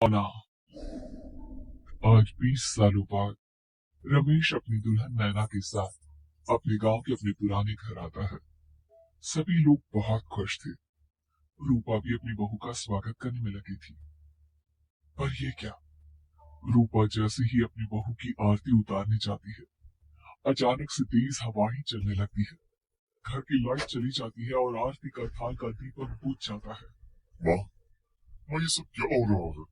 ना आज 20 सालों बाद रमेश अपनी दुल्हन नैना के साथ अपने गांव के अपने पुराने घर आता है। सभी लोग बहुत खुश थे। रूपा भी अपनी बहू का स्वागत करने में लगी थी। पर ये क्या, रूपा जैसे ही अपनी बहू की आरती उतारने जाती है, अचानक से तेज हवाएं चलने लगती है। घर की लाइट चली जाती है और आरती का थाल का दीपक बुझ जाता है। माँ, ये सब क्या हो रहा है?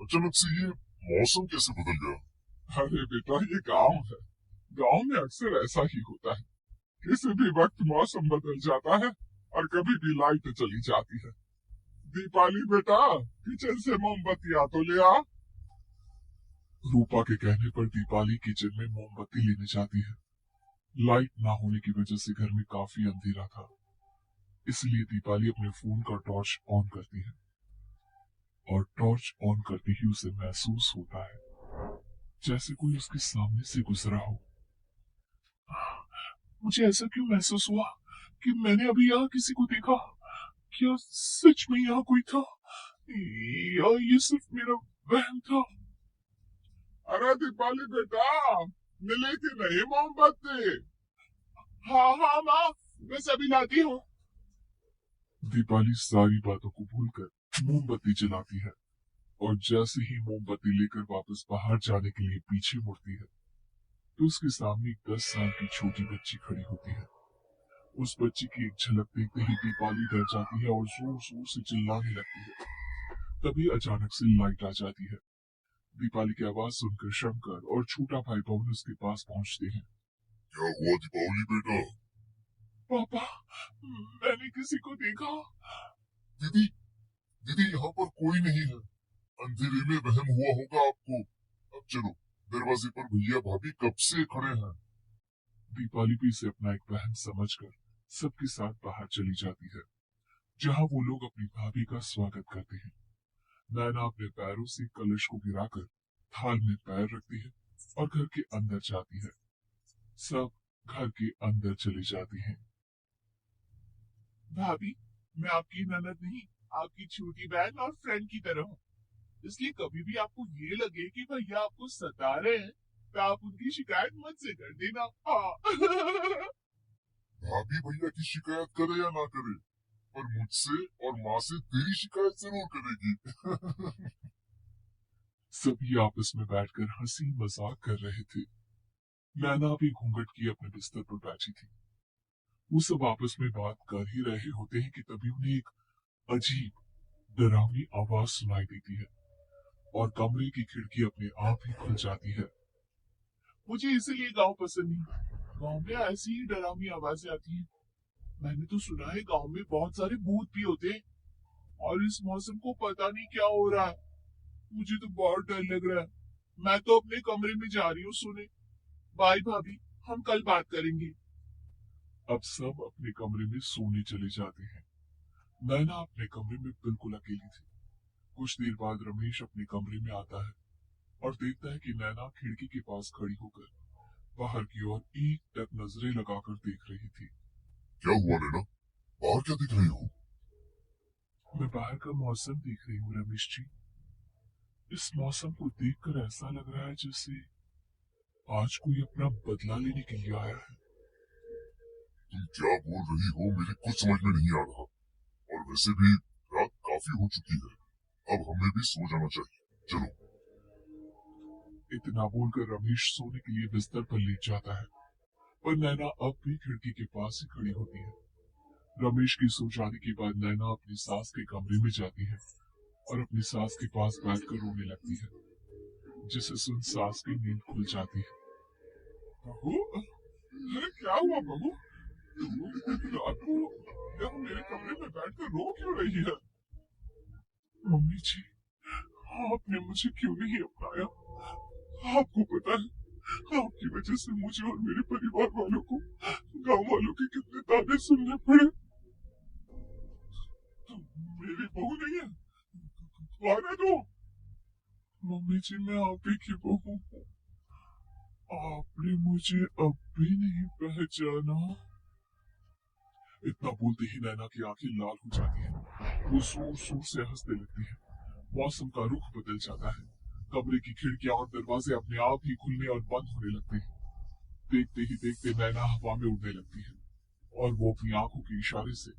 अचानक से ये मौसम कैसे बदल गया? अरे बेटा, ये गांव है। गांव में अक्सर ऐसा ही होता है। किसी भी वक्त मौसम बदल जाता है और कभी भी लाइट चली जाती है। दीपाली बेटा, किचन से मोमबत्तियां तो ले आ। रूपा के कहने पर दीपाली किचन में मोमबत्ती लेने जाती है। लाइट ना होने की वजह से घर में काफी अंधेरा था, इसलिए दीपाली अपने फोन का टॉर्च ऑन करती है और टॉर्च ऑन करते ही उसे महसूस होता है जैसे कोई उसके सामने से गुजरा हो। मुझे ऐसा क्यों महसूस हुआ कि मैंने अभी यहाँ किसी को देखा? क्या सच में यहाँ कोई था या ये सिर्फ मेरा वहम था? अरे दीपाली बेटा, मिले कि नहीं मोमबत्ती? हाँ हाँ माँ, मैं सभी लाती हूँ। दीपाली सारी बातों को भूलकर मोमबत्ती जलाती है और जैसे ही मोमबत्ती लेकर वापस बाहर जाने के लिए पीछे मुड़ती है तो उसके सामने एक 10 साल की छोटी बच्ची खड़ी होती है। उस बच्ची की एक झलक देखते ही दीपाली डर जाती है और जोर जोर से चिल्लाने लगती है। तभी अचानक से लाइट आ जाती है। दीपाली की आवाज सुनकर शंकर और छोटा भाई पवन उसके पास पहुंचते हैं। क्या हुआ दीपावली बेटा? पापा, मैंने किसी को देखा। दीदी, दीदी यहाँ पर कोई नहीं है। अंधेरे में वहम हुआ होगा आपको। अब चलो, दरवाजे पर भैया भाभी कब से खड़े हैं। दीपाली भी इसे अपना एक बहन समझकर सबके साथ बाहर चली जाती है, जहाँ वो लोग अपनी भाभी का स्वागत करते हैं। नैना अपने पैरों से कलश को गिराकर थाल में पैर रखती है और घर के अंदर जाती है। सब घर के अंदर चले जाते हैं। भाभी, मैं आपकी ननद नहीं, आपकी छोटी बहन और फ्रेंड की तरह हूँ। इसलिए कभी भी आपको ये लगे कि भैया आपको सता रहे हैं तो आप उनकी शिकायत मुझसे कर देना। हाँ। भाभी भैया की शिकायत करे या ना करे, पर मुझसे और माँ से तेरी शिकायत जरूर करेगी। सभी आपस में बैठकर हंसी मजाक कर रहे थे। नैना भी घूंघट की अपने बिस्तर पर बैठी थी। वो सब आपस में बात कर ही रहे होते हैं कि तभी उन्हें एक अजीब डरावनी आवाज सुनाई देती है और कमरे की खिड़की अपने आप ही खुल जाती है। मुझे इसीलिए गांव पसंद नहीं। गांव में ऐसी ही डरावनी आवाजें आती हैं। मैंने तो सुना है गांव में बहुत सारे भूत भी होते हैं और इस मौसम को पता नहीं क्या हो रहा है। मुझे तो बहुत डर लग रहा है। मैं तो अपने कमरे में जा रही हूँ सोने। बाय भाभी, हम कल बात करेंगे। अब सब अपने कमरे में सोने चले जाते हैं। नैना अपने कमरे में बिल्कुल अकेली थी। कुछ देर बाद रमेश अपने कमरे में आता है और देखता है कि नैना खिड़की के पास खड़ी होकर बाहर की ओर एक टक नजरें लगाकर देख रही थी। क्या हुआ नैना? बाहर क्या दिख रही हो? मैं बाहर का मौसम देख रही हूँ रमेश जी। इस मौसम को देखकर ऐसा लग रहा है जैसे आज कोई अपना बदला लेने के लिए आया है। तुम क्या बोल रही हो, मेरे कुछ समझ में नहीं आ रहा। और वैसे भी रात काफी हो चुकी है, अब हमें भी सो जाना चाहिए। चलो। इतना बोलकर रमेश सोने के लिए बिस्तर पर लेट जाता है, पर नैना अब भी खिड़की के पास ही खड़ी होती है। रमेश की सो जाने के बाद नैना अपनी सास के कमरे में जाती है और अपनी सास के पास बैठकर रोने लगती है, जिसे सुन सास की नींद खुल जाती है। बहू, अरे क्या हुआ बहू? रात को यहाँ मेरे कमरे में बैठकर रो क्यों रही है? मम्मी जी, आपने मुझे क्यों नहीं अपनाया? आपको पता है, आपकी वजह से मुझे और मेरे परिवार वालों को गांव वालों के कितने ताने सुनने पड़े। मेरी बहू नहीं है, आने दो। मम्मी जी, मैं आप ही की बहू हूँ। आपने मुझे अब भी नहीं पहचाना? इतना बोलते ही नैना की आंखें लाल हो जाती हैं। वो जोर जोर से हंसने लगती है मौसम का रुख बदल जाता है। कमरे की खिड़कियां और दरवाजे अपने आप ही खुलने और बंद होने लगते हैं। देखते ही देखते नैना हवा में उड़ने लगती है और वो अपनी आंखों के इशारे से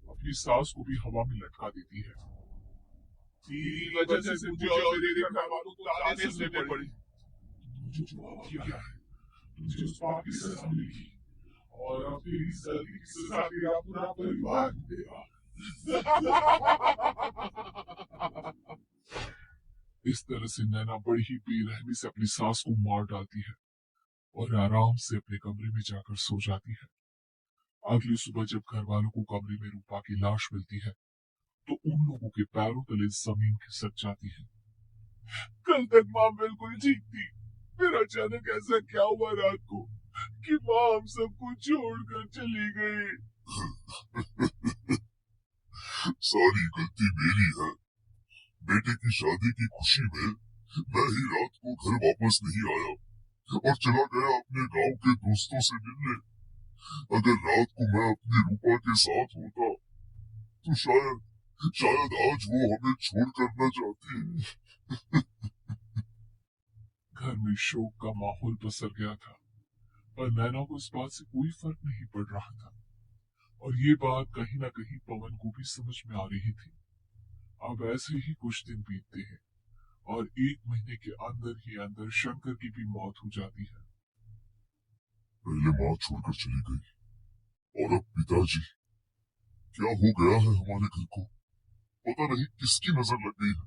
अपनी सांस को भी हवा में लटका देती है। तेरी वजह से मुझे और मेरे घर वालों को ताने सुनने पड़े। तुझे जो पाप किया है, तुझे उस पाप की सजा मिलेगी और अब तेरी इस गलती की सजा तेरा पूरा परिवार देगा। इस तरह से नैना बड़ी ही बेरहमी से अपनी सांस को मार डालती है और आराम से अपने कमरे में जाकर सो जाती है। अगली सुबह जब घर वालों को कमरे में रूपा की लाश मिलती है तो उन लोगों के पैरों तले जमीन खिसक जाती है। कल तक माँ बिल्कुल ठीक थी, फिर अचानक ऐसा क्या हुआ रात को कि माँ हम सबको छोड़कर चली गई। सारी गलती मेरी है। बेटे की शादी की खुशी में मैं ही रात को घर वापस नहीं आया और चला गया अपने गांव के दोस्तों से मिलने। अगर रात को मैं अपनी रूपा के साथ होता तो शायद शायद आज वो हमें छोड़कर न जाती। घर में शोक का माहौल पसर गया था पर नैना को इस बात से कोई फर्क नहीं पड़ रहा था और ये बात कहीं ना कहीं पवन को भी समझ में आ रही थी। अब ऐसे ही कुछ दिन बीतते हैं और 1 महीने के अंदर ही अंदर शंकर की भी मौत हो जाती है। पहले माँ छोड़कर चली गई और अब पिताजी। क्या हो गया है हमारे घर को? पता नहीं किसकी नजर लग गई है।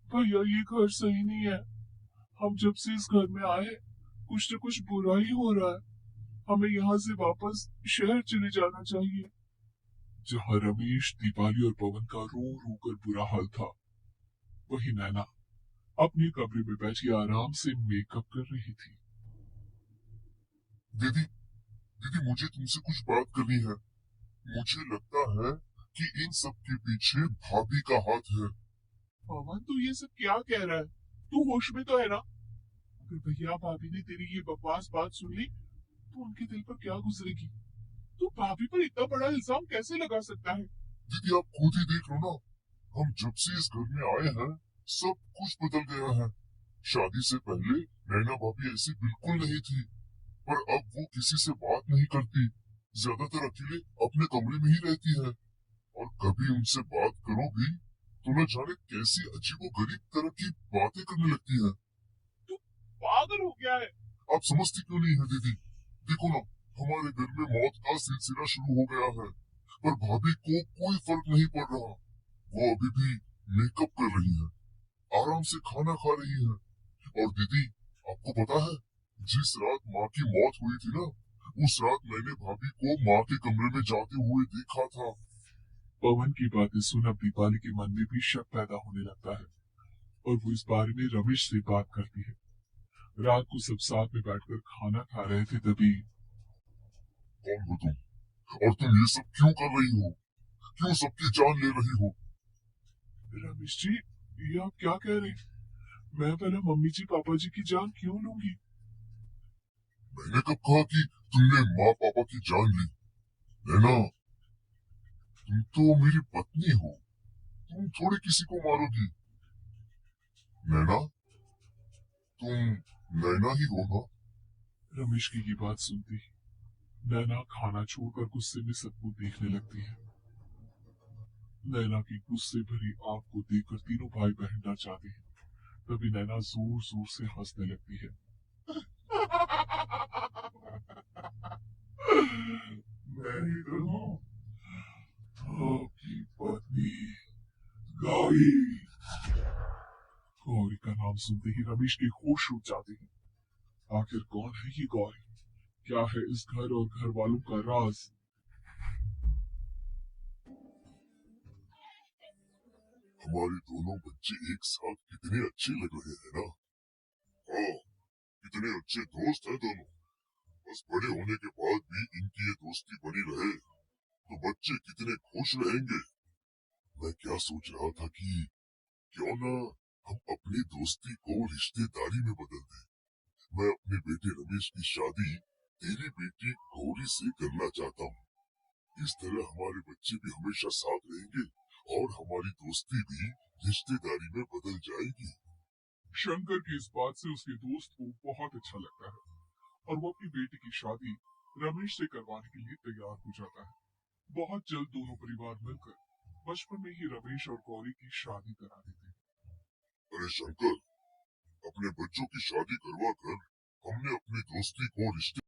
भैया ये घर सही नहीं है। हम जब से इस घर में आए कुछ न कुछ बुरा ही हो रहा है। हमें यहाँ से वापस शहर चले जाना चाहिए। जहाँ रमेश, दीपाली और पवन का रो रो कर बुरा हाल था, वही नैना अपने कमरे में बैठी आराम से मेकअप कर रही थी। दीदी, दीदी मुझे तुमसे कुछ बात करनी है। मुझे लगता है कि इन सब के पीछे भाभी का हाथ है। पवन तू ये सब क्या कह रहा है? तू होश में तो है ना? अगर भैया भाभी ने तेरी ये बकवास बात सुन ली तो उनके दिल पर क्या गुजरेगी? तू भाभी पर इतना बड़ा इल्जाम कैसे लगा सकता है? दीदी आप खुद ही देख लो ना। हम जब से इस घर में आए हैं सब कुछ बदल गया है। शादी से पहले नैना भाभी ऐसी बिल्कुल नहीं थी, पर अब वो किसी से बात नहीं करती। ज्यादातर अकेले अपने कमरे में ही रहती है और कभी उनसे बात करो भी तो न जाने कैसी अजीबोगरीब तरह की बातें करने लगती है। तू पागल हो गया है? आप समझती क्यों नहीं है दीदी? देखो ना, हमारे घर में मौत का सिलसिला शुरू हो गया है पर भाभी को कोई फर्क नहीं पड़ रहा। वो अभी भी मेकअप कर रही है, आराम से खाना खा रही है। और दीदी आपको पता है, जिस रात माँ की मौत हुई थी ना, उस रात मैंने भाभी को माँ के कमरे में जाते हुए देखा था। पवन की बातें सुन अब दीपाली के मन में भी शक पैदा होने लगता है और वो इस बारे में रमेश से बात करती है। रात को सब साथ में बैठकर खाना खा रहे थे तभी कौन हो तुम? और तुम ये सब क्यों कर रही हो? क्यों सबकी जान ले रही हो? रमेश जी, ये आप क्या कह रहे हैं? मैं पहले मम्मी जी पापा जी की जान क्यों लूंगी? मैंने कब कहा कि तुमने माँ पापा की जान ली? नैना, तुम तो मेरी पत्नी हो, तुम थोड़ी किसी को मारोगी। नैना, तुम नैना ही हो ना? रमेश की ये बात सुनती ही नैना खाना छोड़कर गुस्से में सबको देखने लगती है। नैना की गुस्से भरी आंख को देखकर तीनों भाई बहन डर जाते हैं। तभी नैना जोर जोर से हंसने लगती है। मैं ही तो हूँ, आपकी पत्नी गौरी। गौरी का नाम सुनते ही रमेश के होश उड़ जाते हैं। आखिर कौन है ये गौरी? क्या है इस घर और घर वालों का राज? हमारे दोनों बच्चे एक साथ कितने अच्छे लग रहे हैं ना? हाँ, कितने अच्छे दोस्त हैं दोनों। बस बड़े होने के बाद भी इनकी ये दोस्ती बनी रहे तो बच्चे कितने खुश रहेंगे। मैं क्या सोच रहा था कि क्यों ना हम अपनी दोस्ती को रिश्तेदारी में बदल दें। मैं अपने बेटे रमेश की शादी तेरी बेटी गौरी से करना चाहता हूँ। इस तरह हमारे बच्चे भी हमेशा साथ रहेंगे और हमारी दोस्ती भी रिश्तेदारी में बदल जाएगी। शंकर की इस बात से उसके दोस्त को बहुत अच्छा लगता है और वो अपनी बेटी की शादी रमेश से करवाने के लिए तैयार हो जाता है। बहुत जल्द दोनों परिवार मिलकर बचपन में ही रमेश और गौरी की शादी करा देते हैं। अरे शंकर, अपने बच्चों की शादी करवा कर हमने अपनी दोस्ती को रिश्ते